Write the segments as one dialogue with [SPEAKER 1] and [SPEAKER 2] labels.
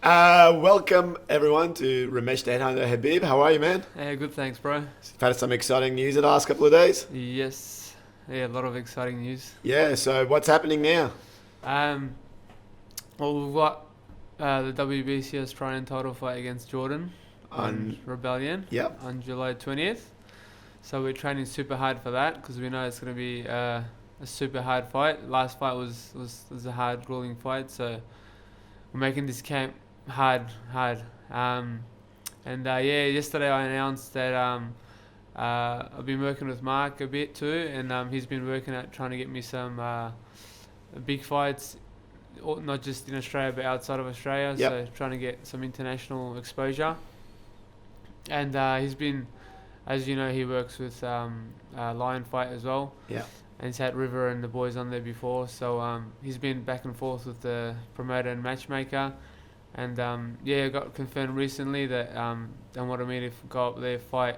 [SPEAKER 1] Welcome everyone to Ramesh Headhunter Habib. How are you, man?
[SPEAKER 2] Yeah, good, thanks, bro.
[SPEAKER 1] You've had some exciting news the last couple of days.
[SPEAKER 2] Yes, yeah, a lot of exciting news.
[SPEAKER 1] Yeah, so what's happening now?
[SPEAKER 2] Um, well, we've got the WBC Australian title fight against Jordan on Rebellion
[SPEAKER 1] Yep.
[SPEAKER 2] on July 20th. So we're training super hard for that because we know it's going to be a super hard fight. Last fight was a hard, grueling fight, so we're making this camp hard. Yesterday I announced that I've been working with Mark a bit too, and he's been working at trying to get me some big fights, not just in Australia but outside of Australia.
[SPEAKER 1] Yep.
[SPEAKER 2] So trying to get some international exposure. And he's been, as you know, he works with Lion Fight as well.
[SPEAKER 1] Yeah.
[SPEAKER 2] And he's had River and the boys on there before, so he's been back and forth with the promoter and matchmaker. And got confirmed recently that they wanted me to go up there fight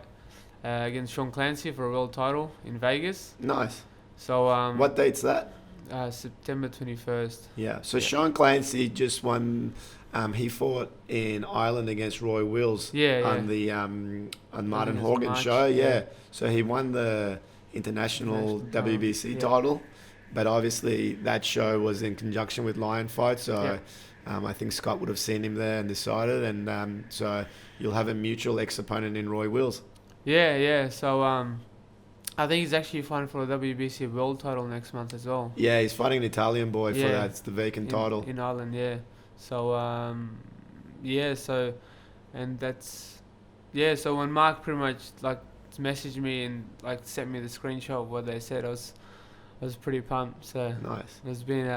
[SPEAKER 2] against Sean Clancy for a world title in Vegas.
[SPEAKER 1] Nice.
[SPEAKER 2] So
[SPEAKER 1] What date's that?
[SPEAKER 2] September 21st.
[SPEAKER 1] Yeah. So
[SPEAKER 2] Yeah.
[SPEAKER 1] Sean Clancy just won. He fought in Ireland against Roy Wills on the on Martin
[SPEAKER 2] it's
[SPEAKER 1] Horgan's
[SPEAKER 2] March,
[SPEAKER 1] show. Yeah.
[SPEAKER 2] yeah.
[SPEAKER 1] So he won the international WBC
[SPEAKER 2] yeah.
[SPEAKER 1] title, but obviously that show was in conjunction with Lion Fight. So.
[SPEAKER 2] Yeah.
[SPEAKER 1] I think Scott would have seen him there and decided, and so you'll have a mutual ex-opponent in Roy Wills.
[SPEAKER 2] Yeah. So I think he's actually fighting for the WBC world title next month as well.
[SPEAKER 1] Yeah, he's fighting an Italian boy for
[SPEAKER 2] Yeah.
[SPEAKER 1] that. It's the vacant title.
[SPEAKER 2] In Ireland, yeah. So So when Mark pretty much like messaged me and like sent me the screenshot of what they said, I was pretty pumped. So
[SPEAKER 1] Nice.
[SPEAKER 2] it's been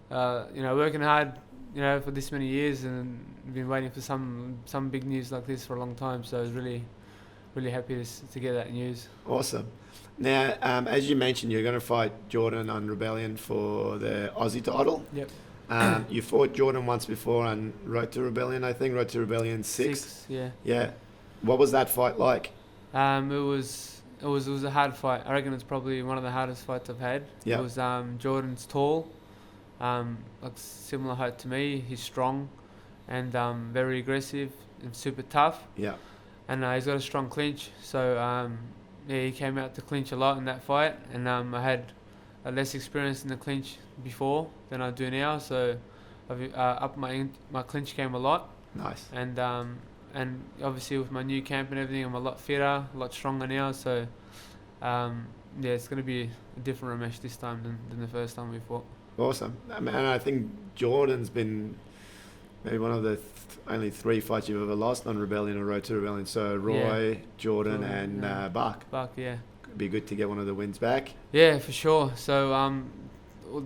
[SPEAKER 2] working hard, for this many years, and been waiting for some big news like this for a long time. So I was really happy to get that news.
[SPEAKER 1] Awesome. Now, as you mentioned, you're going to fight Jordan on Rebellion for the Aussie title.
[SPEAKER 2] Yep.
[SPEAKER 1] You fought Jordan once before on Road to Rebellion, I think. Road to Rebellion 6.
[SPEAKER 2] Yeah.
[SPEAKER 1] Yeah. What was that fight like?
[SPEAKER 2] It was a hard fight. I reckon it's probably one of the hardest fights I've had.
[SPEAKER 1] Yeah.
[SPEAKER 2] It was Jordan's tall, like similar height to me. He's strong, and very aggressive and super tough.
[SPEAKER 1] Yeah.
[SPEAKER 2] And he's got a strong clinch. So he came out to clinch a lot in that fight, and I had less experience in the clinch before than I do now. So I've upped my clinch game a lot,
[SPEAKER 1] Nice.
[SPEAKER 2] and obviously with my new camp and everything, I'm a lot fitter, a lot stronger now. So it's going to be a different Ramesh this time than the first time we fought.
[SPEAKER 1] Awesome. And I think Jordan's been maybe one of the only 3 fights you've ever lost on Rebellion or Road to Rebellion. So Roy, Jordan, and Buck.
[SPEAKER 2] Buck, yeah.
[SPEAKER 1] It'd be good to get one of the wins back.
[SPEAKER 2] Yeah, for sure. So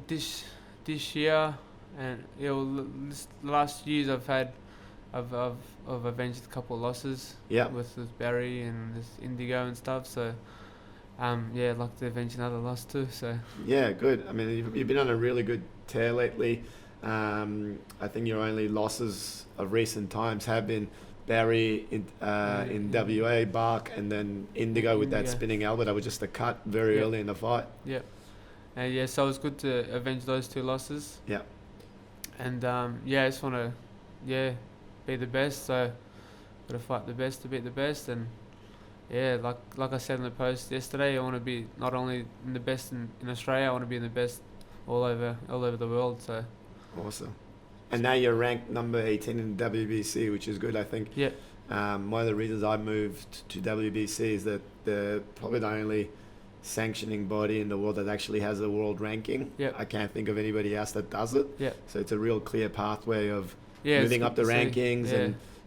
[SPEAKER 2] this year and the last years I've avenged a couple of losses.
[SPEAKER 1] Yeah.
[SPEAKER 2] With Barry and this Indigo and stuff. So I'd like to avenge another loss too. So
[SPEAKER 1] Yeah, good. I mean, you've been on a really good tear lately. I think your only losses of recent times have been Barry in WA, Bark, and then Indigo with that
[SPEAKER 2] Indigo.
[SPEAKER 1] spinning elbow. That was just a cut very early in the fight.
[SPEAKER 2] yeah, so it was good to avenge those 2 losses.
[SPEAKER 1] Yeah.
[SPEAKER 2] And I just want to be the best. So gotta fight the best to beat the best. And like I said in the post yesterday, I want to be not only in the best in Australia, I want to be in the best all over the world. So
[SPEAKER 1] Awesome. And now you're ranked number 18 in WBC, which is good, I think.
[SPEAKER 2] yeah,
[SPEAKER 1] One of the reasons I moved to WBC is that they're probably the only sanctioning body in the world that actually has a world ranking.
[SPEAKER 2] Yep.
[SPEAKER 1] I can't think of anybody else that does it.
[SPEAKER 2] yeah,
[SPEAKER 1] So it's a real clear pathway of
[SPEAKER 2] yeah.
[SPEAKER 1] moving
[SPEAKER 2] it's
[SPEAKER 1] up the
[SPEAKER 2] good to see.
[SPEAKER 1] rankings,
[SPEAKER 2] Yeah.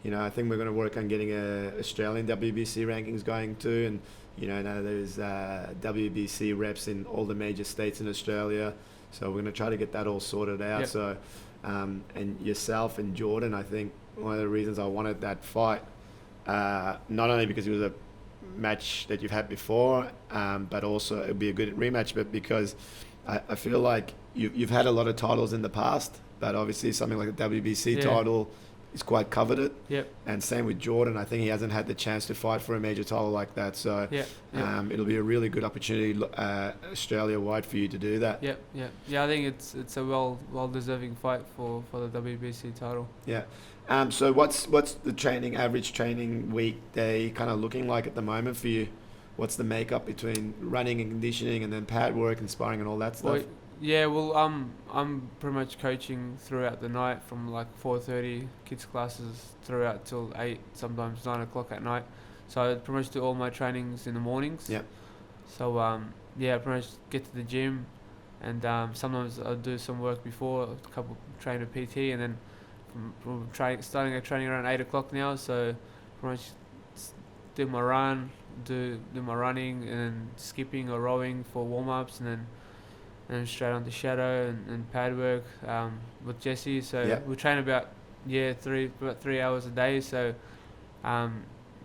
[SPEAKER 1] and I think we're going to work on getting Australian WBC rankings going too, and now there's WBC reps in all the major states in Australia, so we're going to try to get that all sorted out.
[SPEAKER 2] Yep.
[SPEAKER 1] So and yourself and Jordan, I think one of the reasons I wanted that fight, not only because it was a match that you've had before, but also it would be a good rematch, but because I feel like you've had a lot of titles in the past, but obviously something like the WBC
[SPEAKER 2] Yeah.
[SPEAKER 1] title is quite coveted.
[SPEAKER 2] Yep.
[SPEAKER 1] And same with Jordan. I think he hasn't had the chance to fight for a major title like that. So
[SPEAKER 2] Yep.
[SPEAKER 1] it'll be a really good opportunity Australia-wide for you to do that.
[SPEAKER 2] Yep. Yep. Yeah, I think it's a well deserving fight for the WBC title.
[SPEAKER 1] Yeah. So what's the average training weekday kind of looking like at the moment for you? What's the makeup between running and conditioning and then pad work and sparring and all that stuff?
[SPEAKER 2] Well, I'm pretty much coaching throughout the night from like 4:30 kids classes throughout till 8, sometimes 9 o'clock at night. So I pretty much do all my trainings in the mornings.
[SPEAKER 1] Yep.
[SPEAKER 2] So I pretty much get to the gym, and sometimes I'll do some work before, a couple train a PT, and then from starting at training around 8 o'clock now. So pretty much do my run, do my running, and then skipping or rowing for warm ups, and then straight on to shadow and pad work with Jesse. So we train about 3 hours a day. So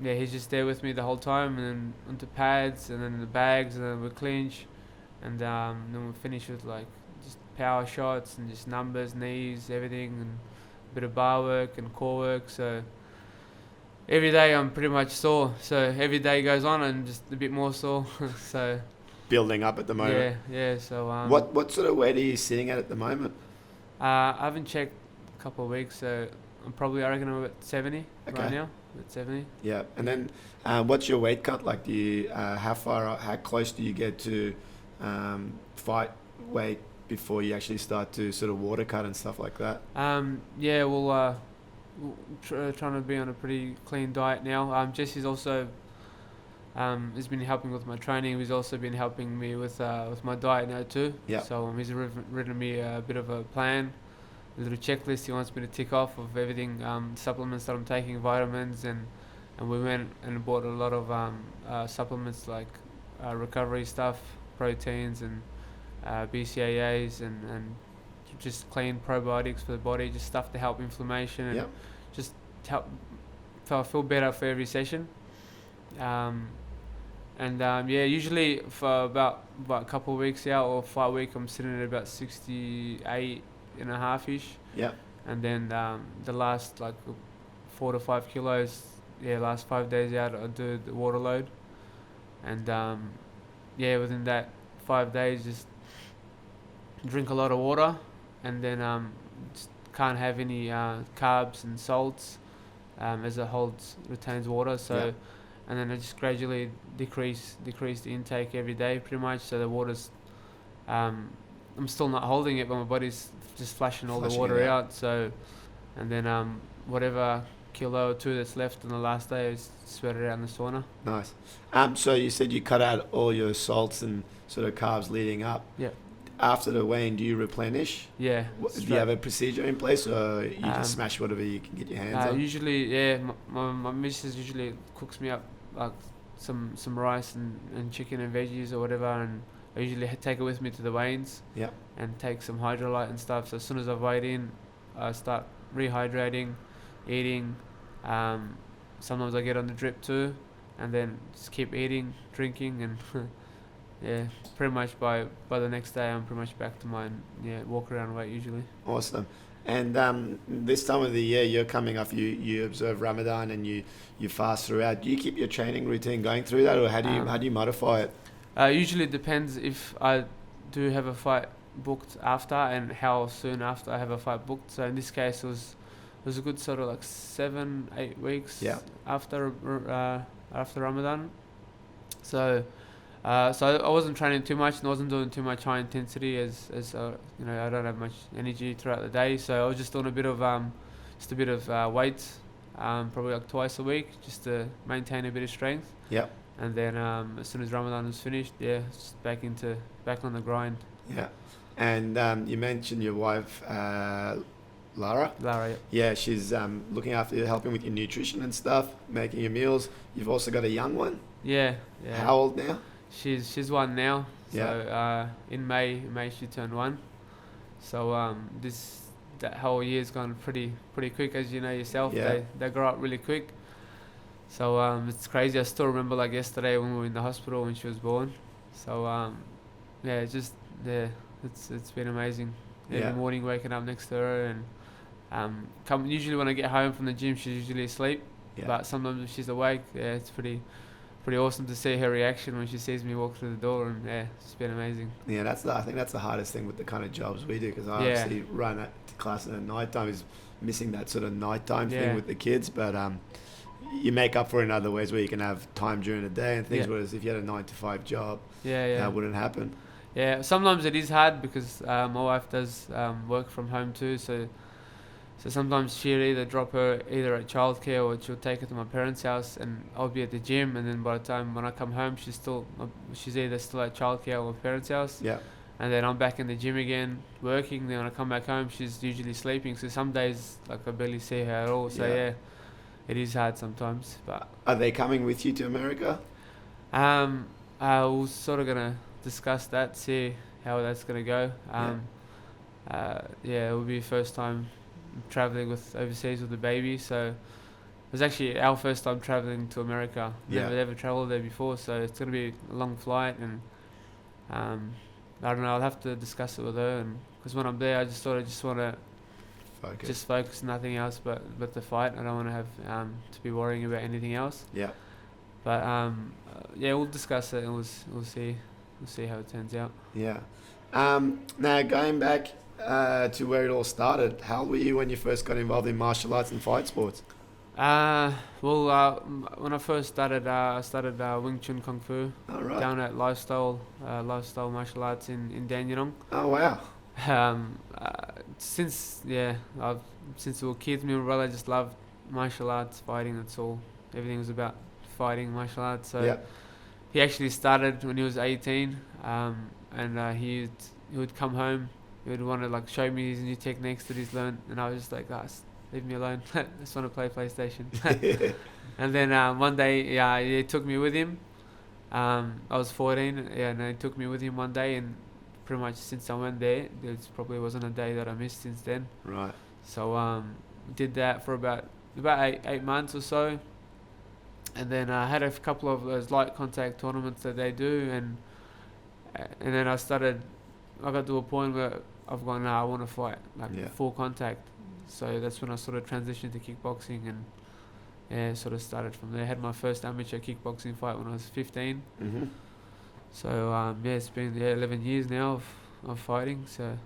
[SPEAKER 2] he's just there with me the whole time, and then onto pads, and then the bags, and then we clinch, and then we finish with like just power shots and just numbers, knees, everything, and a bit of bar work and core work. So every day I'm pretty much sore. So every day goes on and just a bit more sore. So
[SPEAKER 1] building up at the moment.
[SPEAKER 2] Yeah. So
[SPEAKER 1] what sort of weight are you sitting at the moment?
[SPEAKER 2] I haven't checked a couple of weeks, so I reckon I'm about 70 right now. At 70.
[SPEAKER 1] Yeah, and then what's your weight cut like? Do you how close do you get to fight weight before you actually start to sort of water cut and stuff like that?
[SPEAKER 2] Trying to be on a pretty clean diet now. Jesse's also has been helping with my training. He's also been helping me with my diet now too.
[SPEAKER 1] Yeah.
[SPEAKER 2] So he's written me a bit of a plan, a little checklist he wants me to tick off of everything, supplements that I'm taking, vitamins, and we went and bought a lot of supplements like recovery stuff, proteins, and BCAAs, and just clean probiotics for the body, just stuff to help inflammation and just help feel better for every session. Usually for about a couple of weeks out or fight week, I'm sitting at about 68 and a half ish.
[SPEAKER 1] Yeah.
[SPEAKER 2] And then the last like 4 to 5 kilos, last 5 days out, I do the water load, and within that 5 days, just drink a lot of water, and then just can't have any carbs and salts, as it retains water. So, and then I just gradually decrease the intake every day, pretty much. So the water's, I'm still not holding it, but my body's just flushing all the water out. So, and then whatever kilo or 2 that's left on the last day is sweat it out in the sauna.
[SPEAKER 1] Nice. So you said you cut out all your salts and sort of carbs leading up.
[SPEAKER 2] Yeah.
[SPEAKER 1] After the weigh-in, do you replenish?
[SPEAKER 2] Yeah.
[SPEAKER 1] Do you have a procedure in place, or you just smash whatever you can get your hands on?
[SPEAKER 2] Usually, my missus usually cooks me up like some rice and chicken and veggies or whatever, and I usually take it with me to the weigh-ins.
[SPEAKER 1] Yeah.
[SPEAKER 2] And take some hydrolyte and stuff. So as soon as I've weighed in, I start rehydrating, eating. Sometimes I get on the drip too, and then just keep eating, drinking, and pretty much by the next day I'm pretty much back to my walk around weight usually. Awesome.
[SPEAKER 1] And this time of the year, you're coming off. You observe Ramadan and you fast throughout. Do you keep your training routine going through that, or how do you modify it?
[SPEAKER 2] Usually it depends if I do have a fight booked after and how soon after I have a fight booked. So in this case, it was a good sort of like 7-8 weeks after Ramadan. So I wasn't training too much and I wasn't doing too much high intensity as I don't have much energy throughout the day. So I was just doing a bit of weights, probably like twice a week, just to maintain a bit of strength.
[SPEAKER 1] Yeah.
[SPEAKER 2] And then as soon as Ramadan was finished, just back on the grind.
[SPEAKER 1] Yeah. And you mentioned your wife, Lara.
[SPEAKER 2] Lara,
[SPEAKER 1] yeah. She's looking after you, helping with your nutrition and stuff, making your meals. You've also got a young one.
[SPEAKER 2] Yeah.
[SPEAKER 1] How old now?
[SPEAKER 2] She's 1 now. So in May she turned 1. So that whole year's gone pretty quick, as you know yourself.
[SPEAKER 1] Yeah.
[SPEAKER 2] They grow up really quick. So it's crazy. I still remember like yesterday when we were in the hospital when she was born. So it's been amazing. Every morning waking up next to her, Usually when I get home from the gym, she's usually asleep.
[SPEAKER 1] Yeah.
[SPEAKER 2] But sometimes if she's awake, yeah, it's pretty awesome to see her reaction when she sees me walk through the door, and yeah, it's been amazing.
[SPEAKER 1] Yeah, I think that's the hardest thing with the kind of jobs we do, because I
[SPEAKER 2] Yeah.
[SPEAKER 1] obviously run at class at night time, is missing that sort of nighttime thing
[SPEAKER 2] Yeah.
[SPEAKER 1] with the kids, but you make up for it in other ways where you can have time during the day and things.
[SPEAKER 2] Yeah.
[SPEAKER 1] Whereas if you had a 9 to 5 job,
[SPEAKER 2] Yeah.
[SPEAKER 1] that wouldn't happen.
[SPEAKER 2] Yeah, sometimes it is hard because my wife does work from home too, so sometimes she'll either drop her either at childcare or she'll take her to my parents' house, and I'll be at the gym, and then by the time when I come home, she's either still at childcare or my parents' house,
[SPEAKER 1] Yeah.
[SPEAKER 2] and then I'm back in the gym again working. Then when I come back home, she's usually sleeping, so some days like I barely see her at all. So
[SPEAKER 1] Yeah.
[SPEAKER 2] yeah, it is hard sometimes, but
[SPEAKER 1] Are they coming with you to America?
[SPEAKER 2] we're sort of gonna discuss that, see how that's gonna go. Yeah, it will be first time traveling with overseas with the baby, so it was actually our first time traveling to America.
[SPEAKER 1] Yeah.
[SPEAKER 2] Never ever traveled there before, so it's gonna be a long flight, and I don't know. I'll have to discuss it with her, and because when I'm there, I just want to
[SPEAKER 1] Focus.
[SPEAKER 2] just focus, nothing else but the fight. I don't want to have to be worrying about anything else.
[SPEAKER 1] Yeah.
[SPEAKER 2] But yeah, we'll discuss it, and we'll see how it turns out.
[SPEAKER 1] Yeah. Now going back to where it all started, how old were you when you first got involved in martial arts and fight sports?
[SPEAKER 2] When I first started, I started Wing Chun Kung Fu
[SPEAKER 1] All right.
[SPEAKER 2] down at Lifestyle Martial Arts in Dandenong.
[SPEAKER 1] Oh wow.
[SPEAKER 2] Since we were kids, me and my brother just loved martial arts, fighting. That's all. Everything was about fighting, martial arts. So
[SPEAKER 1] Yeah.
[SPEAKER 2] he actually started when he was 18, and he would come home. He would want to like show me his new techniques that he's learned, and I was just like, leave me alone. I just want to play PlayStation. And then one day, he took me with him. I was 14, and he took me with him one day, and pretty much since I went there, there probably wasn't a day that I missed since then.
[SPEAKER 1] Right.
[SPEAKER 2] So did that for about 8 months or so, and then I had a couple of those light contact tournaments that they do, and then I got to a point where I've gone, I want to fight full contact. So that's when I sort of transitioned to kickboxing, and sort of started from there. I had my first amateur kickboxing fight when I was 15.
[SPEAKER 1] Mm-hmm.
[SPEAKER 2] So it's been 11 years now of fighting. So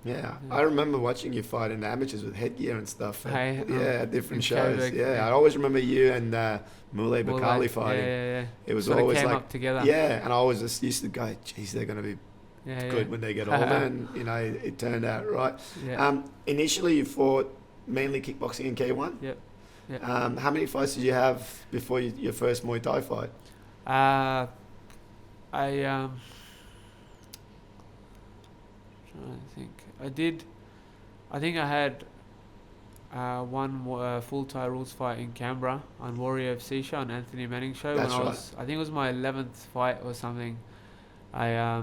[SPEAKER 1] Yeah, I remember watching you fight in the amateurs with headgear and stuff. At different shows.
[SPEAKER 2] Coburg,
[SPEAKER 1] I always remember you and Muaythai Bakali fighting.
[SPEAKER 2] Yeah.
[SPEAKER 1] It was
[SPEAKER 2] sort of
[SPEAKER 1] always
[SPEAKER 2] came
[SPEAKER 1] like
[SPEAKER 2] up together.
[SPEAKER 1] Yeah, and I always just used to go, geez, they're going to be good when they get older, and it turned out right.
[SPEAKER 2] Yeah.
[SPEAKER 1] Initially, you fought mainly kickboxing in K1.
[SPEAKER 2] Yep.
[SPEAKER 1] How many fights did you have before your first Muay Thai fight?
[SPEAKER 2] I trying to think. I think I had one full Thai rules fight in Canberra on Warrior FC show, on Anthony Manning show.
[SPEAKER 1] That's
[SPEAKER 2] when I
[SPEAKER 1] right.
[SPEAKER 2] was, I think it was my 11th fight or something. I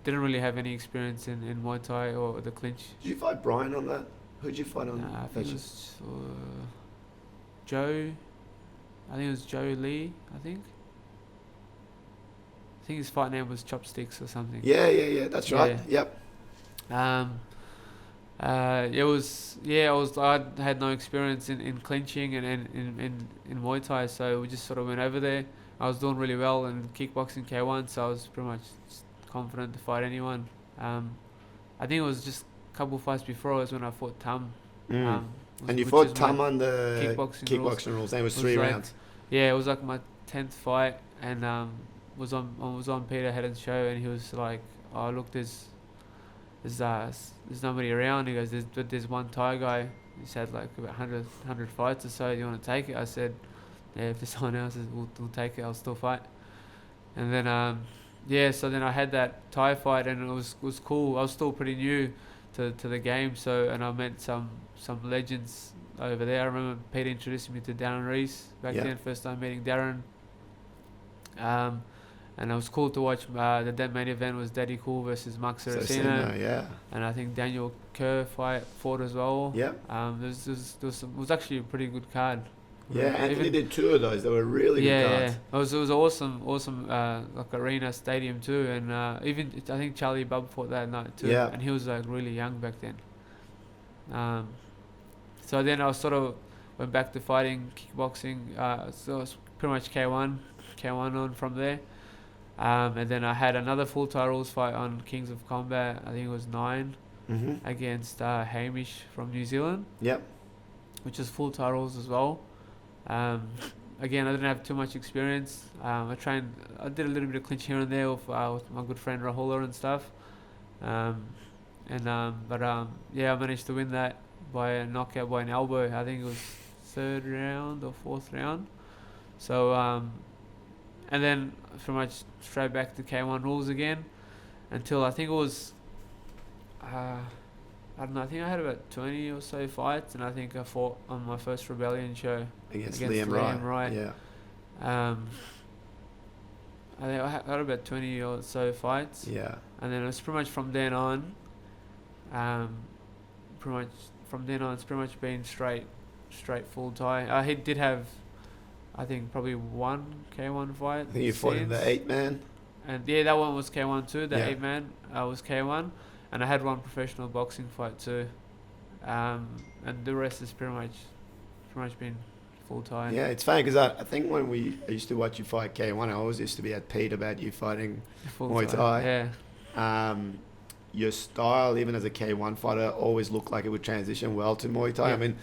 [SPEAKER 2] didn't really have any experience in Muay Thai or the clinch.
[SPEAKER 1] Did you fight Brian on that? Who'd you fight on?
[SPEAKER 2] I think it was Joe. I think it was Joe Lee. I think his fight name was Chopsticks or something.
[SPEAKER 1] Yeah. That's right.
[SPEAKER 2] Yeah.
[SPEAKER 1] Yep.
[SPEAKER 2] I had no experience in clinching and in Muay Thai, so we just sort of went over there. I was doing really well in kickboxing K1, so I was pretty much confident to fight anyone. I think it was just a couple of fights before was when I fought Tam.
[SPEAKER 1] And you fought Tam on the
[SPEAKER 2] kickboxing
[SPEAKER 1] rules. And it was 3 rounds.
[SPEAKER 2] Yeah, it was like my 10th fight, and was on Peter Headhunter's show, and he was like, "Oh, look, there's nobody around." He goes, "There's one Thai guy. He's had like about 100 fights or so. Do you want to take it?" I said, "Yeah, if there's someone else, we'll take it. I'll still fight." And then so then I had that Thai fight, and it was cool. I was still pretty new to the game, and I met some legends over there. I remember Peter introduced me to Darren Reese back then, first time meeting Darren. And it was cool to watch. The main event was Daddy Cool versus Mark Saraceno.
[SPEAKER 1] Yeah.
[SPEAKER 2] And I think Daniel Kerr fought as well.
[SPEAKER 1] Yeah.
[SPEAKER 2] It was actually a pretty good card.
[SPEAKER 1] Yeah, Anthony did 2 of those. They were really good cards.
[SPEAKER 2] Yeah. It was awesome like arena stadium too, and even I think Charlie Bubb fought that night too.
[SPEAKER 1] Yeah.
[SPEAKER 2] And he was like really young back then. So then I sort of went back to fighting kickboxing. So it was pretty much K1 on from there. And then I had another full titles fight on Kings of Combat. I think it was 9 against Hamish from New Zealand.
[SPEAKER 1] Yep.
[SPEAKER 2] Which is full titles as well. Again, I didn't have too much experience. I did a little bit of clinch here and there with my good friend Rahula and stuff. But I managed to win that by a knockout by an elbow. I think it was 3rd round or 4th round. So, and then pretty much straight back to K1 rules again until I think it was, I don't know, I think I had about 20 or so fights, and I think I fought on my first Rebellion show
[SPEAKER 1] against Liam Wright. Yeah.
[SPEAKER 2] I think I had about 20 or so fights.
[SPEAKER 1] Yeah.
[SPEAKER 2] And then it was pretty much from then on, it's pretty much been straight full Thai. He did have, I think, probably one K1 fight.
[SPEAKER 1] I think you fought in the 8-man.
[SPEAKER 2] And yeah, that one was K1 too. The
[SPEAKER 1] Yeah.
[SPEAKER 2] 8-man was K1. And I had one professional boxing fight too. And the rest is pretty much been full Thai.
[SPEAKER 1] Yeah, it's funny because I think when I used to watch you fight K1, I always used to be at Pete about you fighting
[SPEAKER 2] Full
[SPEAKER 1] Muay Thai.
[SPEAKER 2] Yeah.
[SPEAKER 1] Your style, even as a K1 fighter, always looked like it would transition well to Muay Thai.
[SPEAKER 2] Yeah.
[SPEAKER 1] I mean,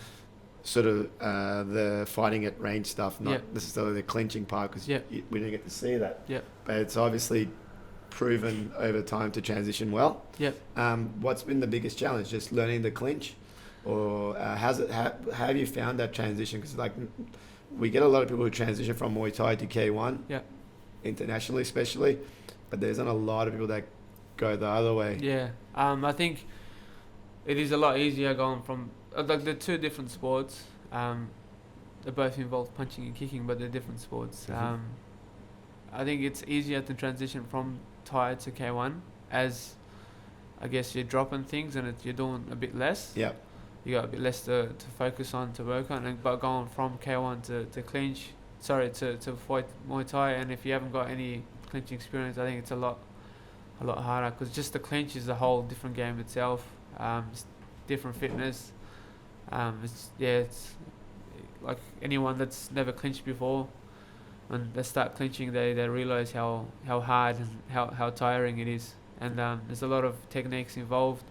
[SPEAKER 1] sort of the fighting at range stuff, not necessarily the clinching part, because
[SPEAKER 2] Yeah.
[SPEAKER 1] we didn't get to see that.
[SPEAKER 2] Yeah.
[SPEAKER 1] But it's obviously proven over time to transition well.
[SPEAKER 2] Yep.
[SPEAKER 1] What's been the biggest challenge? Just learning the clinch, or how have you found that transition? Because like we get a lot of people who transition from Muay Thai to K1, internationally especially, but there isn't a lot of people that go the other way.
[SPEAKER 2] Yeah. I think it is a lot easier going from like they're two different sports. They both involve punching and kicking, but they're different sports. I think it's easier to transition from Thai to K1 as I guess you're dropping things and you're doing a bit less.
[SPEAKER 1] Yeah.
[SPEAKER 2] You got a bit less to focus on, to work on, but going from K1 to clinch, to fight Muay Thai, and if you haven't got any clinching experience, I think it's a lot harder, because just the clinch is a whole different game itself. It's different fitness. It's like anyone that's never clinched before, when they start clinching, they realize how hard and how tiring it is, and there's a lot of techniques involved,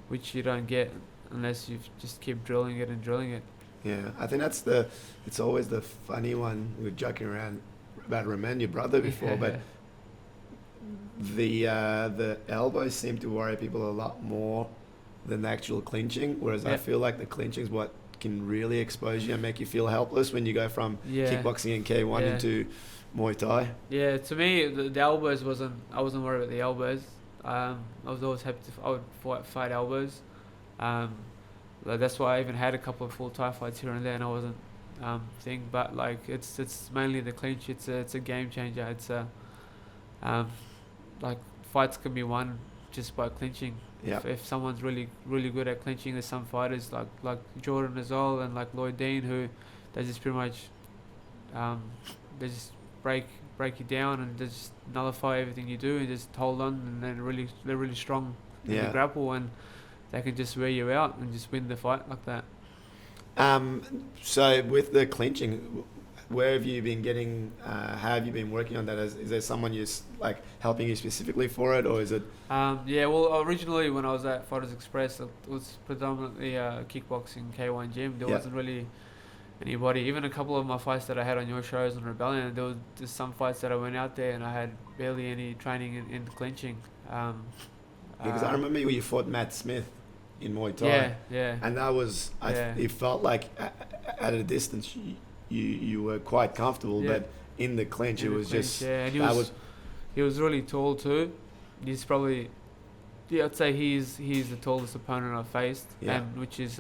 [SPEAKER 2] which you don't get unless you just keep drilling it.
[SPEAKER 1] Yeah, I think it's always the funny one. We were joking around about Ramesh, your brother, before, but the elbows seem to worry people a lot more than the actual clinching, whereas I feel like the clinching is what can really expose you and make you feel helpless when you go from kickboxing and K1 into Muay Thai. Yeah,
[SPEAKER 2] to me, the elbows I wasn't worried about the elbows. I was always happy I would fight elbows. Like that's why I even had a couple of full Thai fights here and there, and I wasn't but like it's mainly the clinch. It's a game changer. It's like fights can be won just by clinching.
[SPEAKER 1] Yeah.
[SPEAKER 2] If someone's really good at clinching, there's some fighters like Jordan as well, and like Lloyd Dean, who they just pretty much they just break you down and they just nullify everything you do and just hold on, and then they're really strong in the grapple, and they can just wear you out and just win the fight like that.
[SPEAKER 1] So with the clinching, where have you been getting? How have you been working on that? Is there someone who's like helping you specifically for it, or is it?
[SPEAKER 2] Well, originally when I was at Fighters Express, it was predominantly a kickboxing K1 gym. There wasn't really anybody. Even a couple of my fights that I had on your shows on Rebellion, there was just some fights that I went out there and I had barely any training in clinching.
[SPEAKER 1] Because I remember you fought Matt Smith in Muay Thai.
[SPEAKER 2] Yeah.
[SPEAKER 1] And that was, it felt like at a distance you were quite comfortable, but in the clinch
[SPEAKER 2] and he was really tall too. He's probably, I'd say he's the tallest opponent I've faced, and which is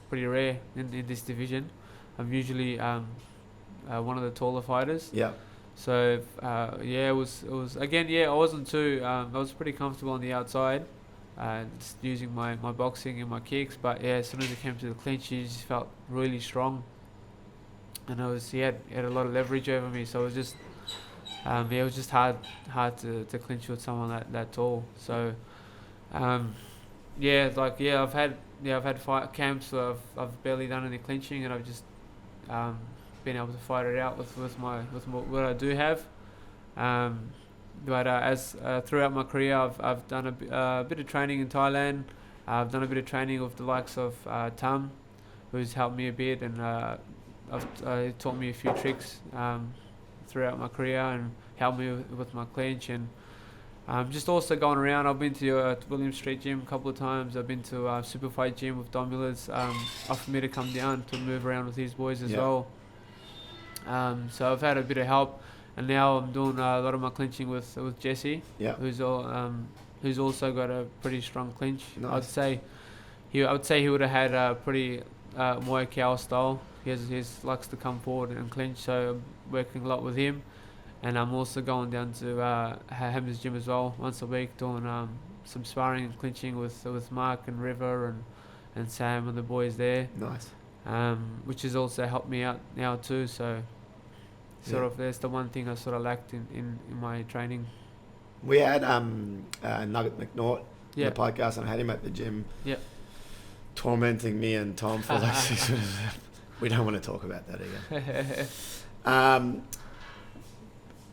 [SPEAKER 2] pretty rare in this division. I'm usually one of the taller fighters. Yeah. So it was again. I wasn't too. I was pretty comfortable on the outside, just using my boxing and my kicks. But as soon as it came to the clinch, he just felt really strong, and he had a lot of leverage over me. So it was just it was just hard to clinch with someone that tall. So I've had I've had fight camps where I've barely done any clinching, and I've just been able to fight it out with what I do have. But as throughout my career, I've done a bit of training in Thailand. I've done a bit of training with the likes of Tam, who's helped me a bit, and he taught me a few tricks throughout my career and helped me with my clinch. And just also going around, I've been to William Street Gym a couple of times. I've been to Super Fight Gym with Don Miller's offered me to come down to move around with his boys as well. So I've had a bit of help, and now I'm doing a lot of my clinching with Jesse, who's also got a pretty strong clinch.
[SPEAKER 1] Nice.
[SPEAKER 2] I would say he would have had a pretty Muaythai style. He likes to come forward and clinch, so I'm working a lot with him. And I'm also going down to Hammer's gym as well once a week, doing some sparring and clinching with Mark and River and Sam and the boys there.
[SPEAKER 1] Nice.
[SPEAKER 2] Which has also helped me out now too. So that's the one thing I sort of lacked in my training.
[SPEAKER 1] We had Nugget McNaught on the podcast, and I had him at the gym tormenting me and Tom for like 6 minutes. We don't want to talk about that again.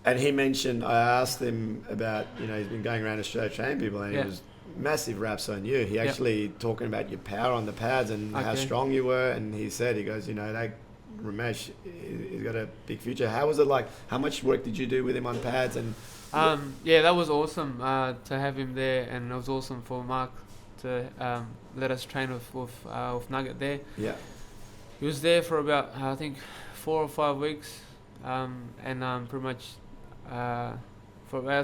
[SPEAKER 1] And he mentioned, I asked him about, he's been going around Australia training people, and he was massive raps on you. He actually talking about your power on the pads and how strong you were, and he goes, that Ramesh, he's got a big future. How was it like? How much work did you do with him on pads? And
[SPEAKER 2] that was awesome to have him there, and it was awesome for Mark to let us train with Nugget there. Yeah, he was there for about I think 4 or 5 weeks, and pretty much I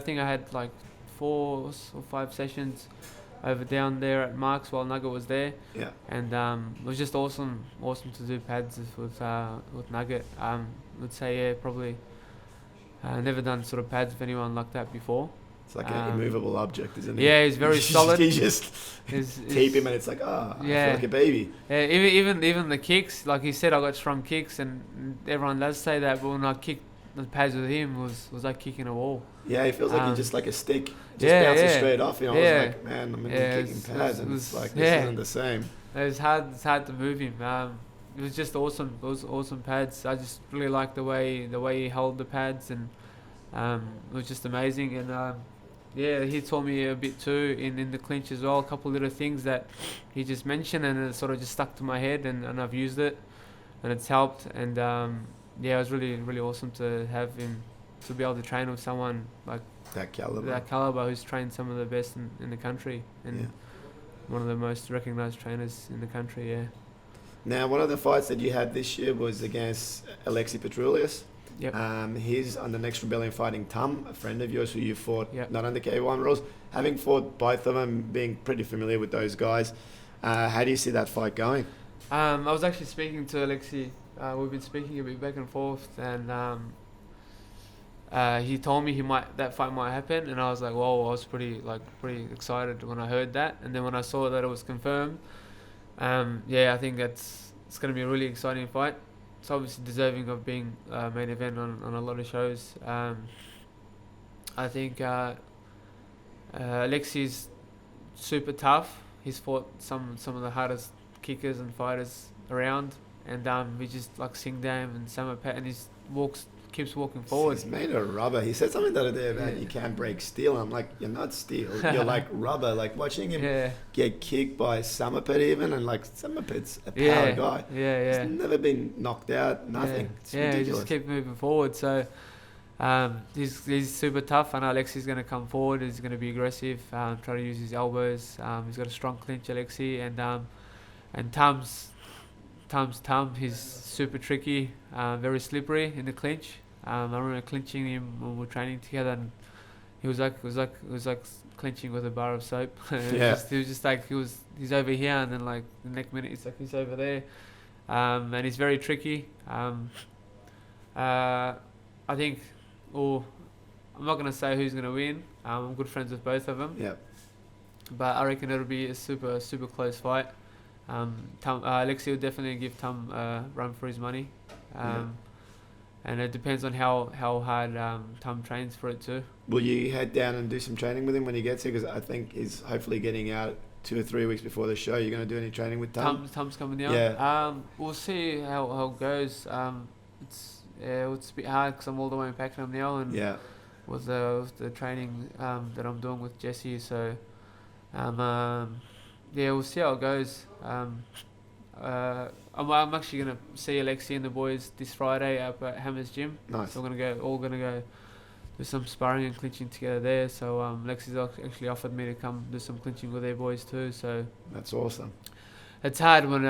[SPEAKER 2] think I had like 4 or 5 sessions over down there at Mark's while Nugget was there. Yeah, and it was just awesome to do pads with Nugget. I would say probably never done sort of pads with anyone like that before.
[SPEAKER 1] It's like an immovable object, isn't it?
[SPEAKER 2] Yeah, he's very solid.
[SPEAKER 1] You just keep him, and it's like, I feel like a baby.
[SPEAKER 2] Yeah, even the kicks, like he said, I got strong kicks, and everyone does say that, but when I kicked the pads with him, was like kicking a wall.
[SPEAKER 1] Yeah, it feels like you're just like a stick, bouncing straight off. I was like, man, I'm kicking pads, and it's like, this isn't the same.
[SPEAKER 2] It's hard to move him. It was just awesome. It was awesome pads. I just really liked the way he held the pads, and it was just amazing. And he taught me a bit too in the clinch as well. A couple of little things that he just mentioned, and it sort of just stuck to my head, and I've used it, and it's helped. And it was really, really awesome to have him, to be able to train with someone like
[SPEAKER 1] that caliber
[SPEAKER 2] who's trained some of the best in the country, and one of the most recognised trainers in the country. Yeah.
[SPEAKER 1] Now, one of the fights that you had this year was against Alexi Petroulius. Yep. He's on the Next Rebellion fighting Tum, a friend of yours who you fought not under K1 rules. Having fought both of them, being pretty familiar with those guys, how do you see that fight going?
[SPEAKER 2] I was actually speaking to Alexi. We've been speaking a bit back and forth, and he told me that fight might happen, and I was like, whoa! I was pretty excited when I heard that, and then when I saw that it was confirmed, I think it's going to be a really exciting fight. It's obviously deserving of being main event on a lot of shows. I think Alexi's super tough. He's fought some of the hardest kickers and fighters around, and we just like Singdam and Samapat, and he keeps walking forward.
[SPEAKER 1] He's made of rubber. He said something the other day about you can't break steel. I'm like, you're not steel. You're like rubber. Like watching him get kicked by Samapat even, and like Samapat's a power guy. He's never been knocked out. Nothing. It's ridiculous.
[SPEAKER 2] He just keeps moving forward. So he's super tough. I know Alexi's going to come forward. He's going to be aggressive. Try to use his elbows. He's got a strong clinch, Alexi, and Tum's Tum. He's super tricky. Very slippery in the clinch. I remember clinching him when we were training together, and he was like clinching with a bar of soap. He was just like he's over here, and then like the next minute he's over there, and he's very tricky. I think, I'm not gonna say who's gonna win. I'm good friends with both of them.
[SPEAKER 1] Yep.
[SPEAKER 2] But I reckon it'll be a super close fight. Alexi will definitely give Tum a run for his money. And it depends on how hard Tum trains for it too.
[SPEAKER 1] Will you head down and do some training with him when he gets here? Because I think he's hopefully getting out 2 or 3 weeks before the show, you're going to do any training with Tom?
[SPEAKER 2] Tom's coming down.
[SPEAKER 1] Yeah.
[SPEAKER 2] We'll see how it goes. It's a bit hard because I'm all the way in Pakenham now, and
[SPEAKER 1] Yeah.
[SPEAKER 2] with the training that I'm doing with Jesse. So, we'll see how it goes. I'm actually gonna see Alexi and the boys this Friday up at Hammer's Gym.
[SPEAKER 1] Nice.
[SPEAKER 2] So we're gonna go do some sparring and clinching together there. So Lexi's actually offered me to come do some clinching with their boys too. So
[SPEAKER 1] That's awesome.
[SPEAKER 2] it's hard when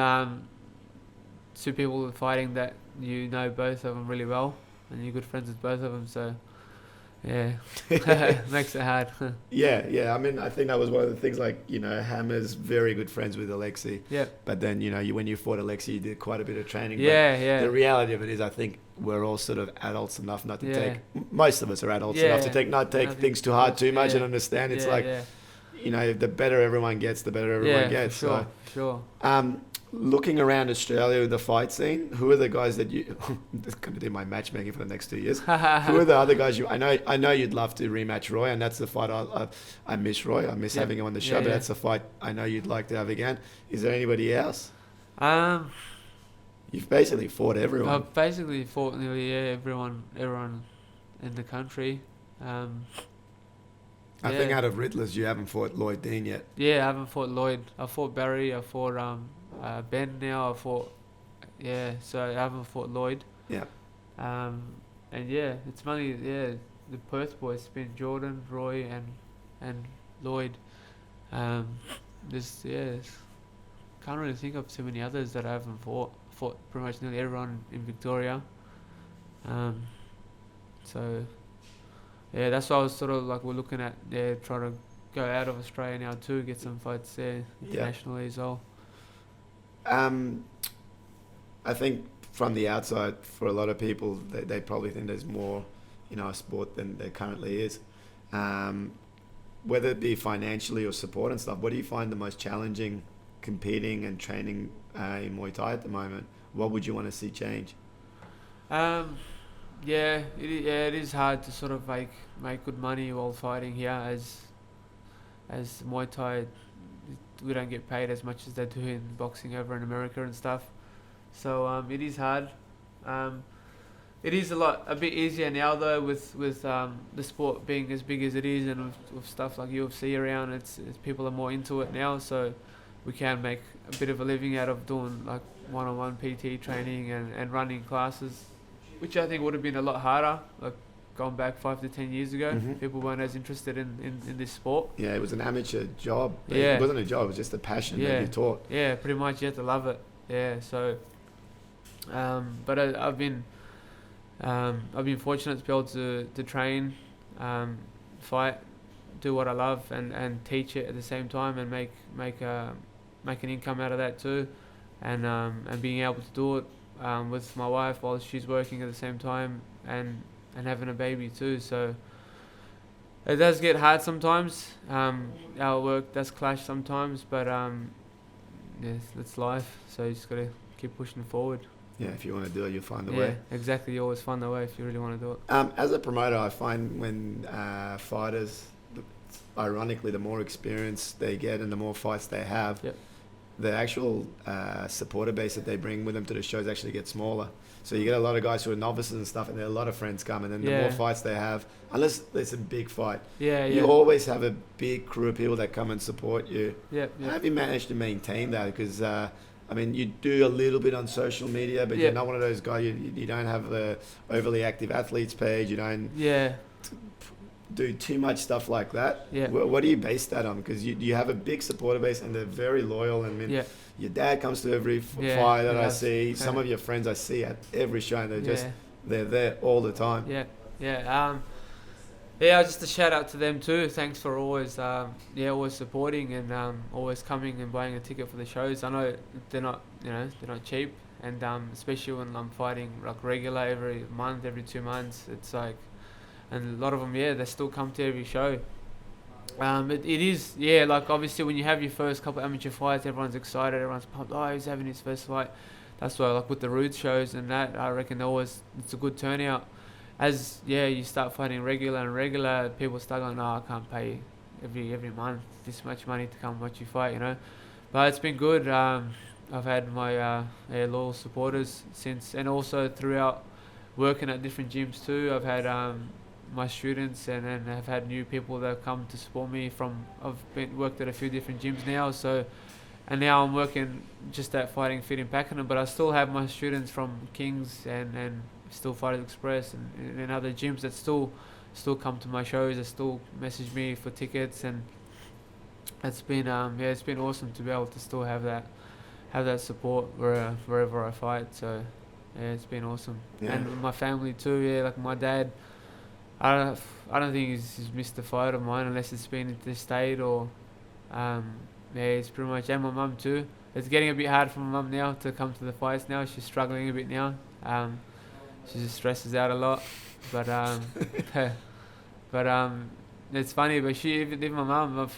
[SPEAKER 2] two people are fighting that you know both of them really well and you're good friends with both of them. So yeah, makes it hard.
[SPEAKER 1] Yeah. I mean, I think that was one of the things, like, Hammer's very good friends with Alexi.
[SPEAKER 2] Yeah.
[SPEAKER 1] But then, when you fought Alexi, you did quite a bit of training.
[SPEAKER 2] Yeah.
[SPEAKER 1] The reality of it is, I think we're all sort of adults enough not to
[SPEAKER 2] Yeah.
[SPEAKER 1] take, most of us are adults
[SPEAKER 2] Yeah.
[SPEAKER 1] enough to not take
[SPEAKER 2] Nothing
[SPEAKER 1] things too hard too much
[SPEAKER 2] yeah.
[SPEAKER 1] and understand. It's
[SPEAKER 2] Yeah.
[SPEAKER 1] the better everyone gets, the better everyone gets.
[SPEAKER 2] For sure.
[SPEAKER 1] Looking around Australia, the fight scene, who are the guys that you? I'm just going to do my matchmaking for the next 2 years. Who are the other guys you? I know you'd love to rematch Roy, and that's the fight I miss Roy. I miss having him on the show, but that's the fight I know you'd like to have again. Is there anybody else? You've basically fought everyone.
[SPEAKER 2] I've basically fought nearly everyone in the country.
[SPEAKER 1] I think out of Riddlers, you haven't fought Lloyd Dean yet.
[SPEAKER 2] Yeah, I haven't fought Lloyd. I fought Barry. I fought Ben now. So I haven't fought Lloyd.
[SPEAKER 1] Yeah.
[SPEAKER 2] And it's mainly the Perth boys. It's been Jordan, Roy, and Lloyd. Can't really think of too many others that I haven't fought. Fought pretty much nearly everyone in Victoria. That's why I was sort of like we're looking at trying to go out of Australia now too, get some fights there internationally as well.
[SPEAKER 1] I think from the outside, for a lot of people, they probably think there's more, a sport than there currently is. Whether it be financially or support and stuff, what do you find the most challenging competing and training in Muay Thai at the moment? What would you want to see change?
[SPEAKER 2] It is hard to sort of make good money while fighting here, as Muay Thai, we don't get paid as much as they do in boxing over in America and stuff. So it is hard. It is a bit easier now though with the sport being as big as it is, and with stuff like UFC around. It's people are more into it now, so we can make a bit of a living out of doing like one-on-one PT training and running classes, which I think would have been a lot harder, like going back 5 to 10 years ago.
[SPEAKER 1] Mm-hmm.
[SPEAKER 2] People weren't as interested in this sport.
[SPEAKER 1] Yeah, it was an amateur job.
[SPEAKER 2] Yeah.
[SPEAKER 1] It wasn't a job, it was just a passion that you taught.
[SPEAKER 2] Yeah, pretty much you have to love it. Yeah, so but I've been fortunate to be able to train, fight, do what I love, and teach it at the same time, and make an income out of that too, and being able to do it with my wife while she's working at the same time, and having a baby too. So it does get hard sometimes. Our work does clash sometimes, but it's life. So you just gotta keep pushing forward.
[SPEAKER 1] Yeah, if you want to do it, you'll find the way.
[SPEAKER 2] Yeah, exactly. You always find the way if you really want to do it.
[SPEAKER 1] As a promoter, I find when fighters, ironically, the more experience they get and the more fights they have, the actual supporter base that they bring with them to the shows actually gets smaller. So you get a lot of guys who are novices and stuff, and there are a lot of friends come, and then the more fights they have, unless there's a big fight, you always have a big crew of people that come and support you. How have you managed to maintain that? Because you do a little bit on social media, but you're not one of those guys. You don't have the overly active athletes page. You don't do too much stuff like that. What do you base that on? Because you have a big supporter base, and they're very loyal. And your dad comes to every fight that I see. Some of your friends I see at every show, and they're there all the time.
[SPEAKER 2] Just a shout out to them too. Thanks for always supporting and always coming and buying a ticket for the shows. I know they're not cheap, and especially when I'm fighting like regular every month, every 2 months, it's like, and a lot of them they still come to every show. It is like obviously when you have your first couple amateur fights, everyone's excited, everyone's pumped. Oh, he's having his first fight. That's why like with the Rude shows and that, I reckon it's a good turnout. As you start fighting regular, people start going, I can't pay every month this much money to come watch you fight, you know. But it's been good. I've had my loyal supporters since, and also throughout working at different gyms too. I've had my students, and I've had new people that have come to support me worked at a few different gyms now, so, and now I'm working just at Fighting Fit in Pakenham, but I still have my students from Kings and still Fighters Express and other gyms that still come to my shows, that still message me for tickets, and it's been it's been awesome to be able to still have that support wherever I fight. So yeah, it's been awesome.
[SPEAKER 1] Yeah.
[SPEAKER 2] And my family too. Yeah, like my dad, I don't think he's missed a fight of mine unless it's been interstate or yeah, it's pretty much, and my mum too. It's getting a bit hard for my mum now to come to the fights now. She's struggling a bit now. She just stresses out a lot, but it's funny. But even my mum,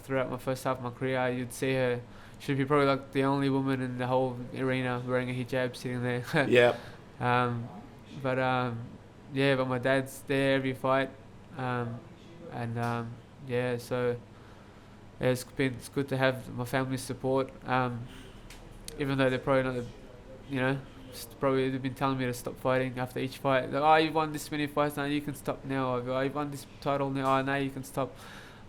[SPEAKER 2] throughout my first half of my career, you'd see her. She'd be probably like the only woman in the whole arena wearing a hijab sitting there.
[SPEAKER 1] Yeah.
[SPEAKER 2] But my dad's there every fight, yeah. So yeah, it's good to have my family's support. Even though they're probably not, probably they've been telling me to stop fighting after each fight. Like, oh, you've won this many fights, now you can stop now. Or, oh, you've won this title now, now you can stop.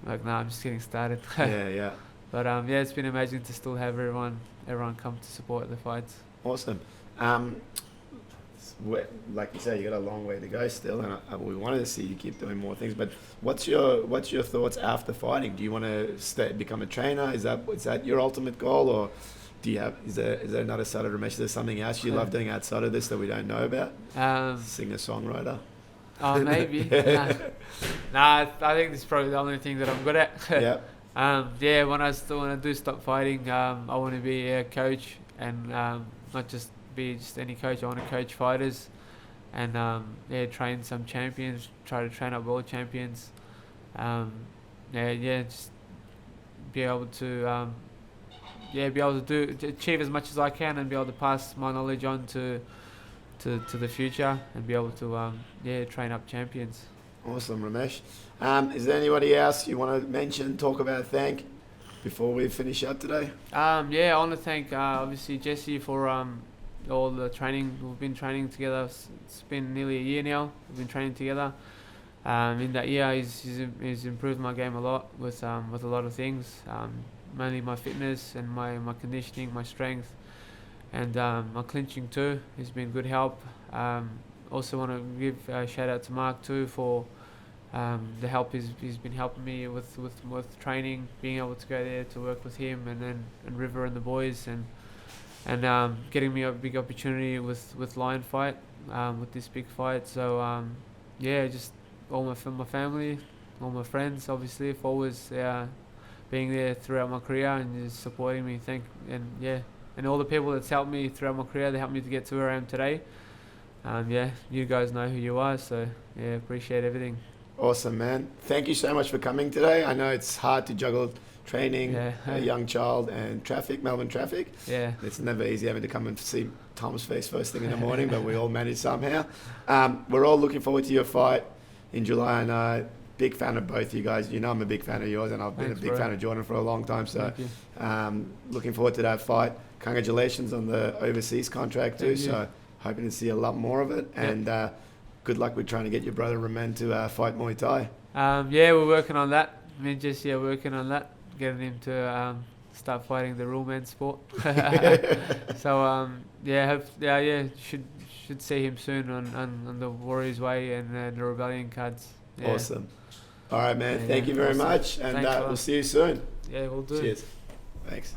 [SPEAKER 2] I'm like, nah, I'm just getting started.
[SPEAKER 1] Yeah.
[SPEAKER 2] But yeah, it's been amazing to still have everyone come to support the fights.
[SPEAKER 1] Awesome. Like you say, you got a long way to go still, and we wanted to see you keep doing more things. But what's your thoughts after fighting? Do you want to become a trainer? Is that your ultimate goal, or is there another side of Ramesh? Is there something else you love doing outside of this that we don't know about? Singer-songwriter.
[SPEAKER 2] Oh, maybe. Nah, I think this is probably the only thing that I'm good at.
[SPEAKER 1] Yeah.
[SPEAKER 2] When I do stop fighting, I want to be a coach, and not just be just any coach. I want to coach fighters, and train some champions. Try to train up world champions. Just be able to achieve as much as I can, and be able to pass my knowledge on to the future, and be able to train up champions.
[SPEAKER 1] Awesome, Ramesh. Is there anybody else you want to mention, talk about, thank before we finish up today?
[SPEAKER 2] I want to thank obviously Jesse for all the training. We've been training together. It's been nearly a year now. We've been training together. In that year, he's improved my game a lot with a lot of things. Mainly my fitness and my conditioning, my strength, and my clinching too. He's been good help. Also want to give a shout out to Mark too for the help he's been helping me with training, being able to go there to work with him, and River and the boys, and getting me a big opportunity with Lion Fight, with this big fight. So just all my family, all my friends, obviously, for always being there throughout my career and just supporting me. And all the people that's helped me throughout my career, they helped me to get to where I am today. You guys know who you are, so appreciate everything.
[SPEAKER 1] Awesome, man. Thank you so much for coming today. I know it's hard to juggle training, a young child, and Melbourne traffic.
[SPEAKER 2] Yeah.
[SPEAKER 1] It's never easy having to come and see Tom's face first thing in the morning, but we all manage somehow. We're all looking forward to your fight in July, and big fan of both you guys. You know I'm a big fan of yours, and I've been a big fan of Jordan for a long time, so looking forward to that fight. Congratulations on the overseas contract too, so hoping to see a lot more of it, and good luck with trying to get your brother Ramen to fight Muay Thai.
[SPEAKER 2] We're working on that. Me and Jesse are working on that, getting him to start fighting the real men's sport. So should see him soon on the Warriors Way and the Rebellion cards. Yeah.
[SPEAKER 1] Awesome. All right, man. Thank you very much, and we'll see you soon.
[SPEAKER 2] Yeah, we'll do.
[SPEAKER 1] Cheers. Thanks.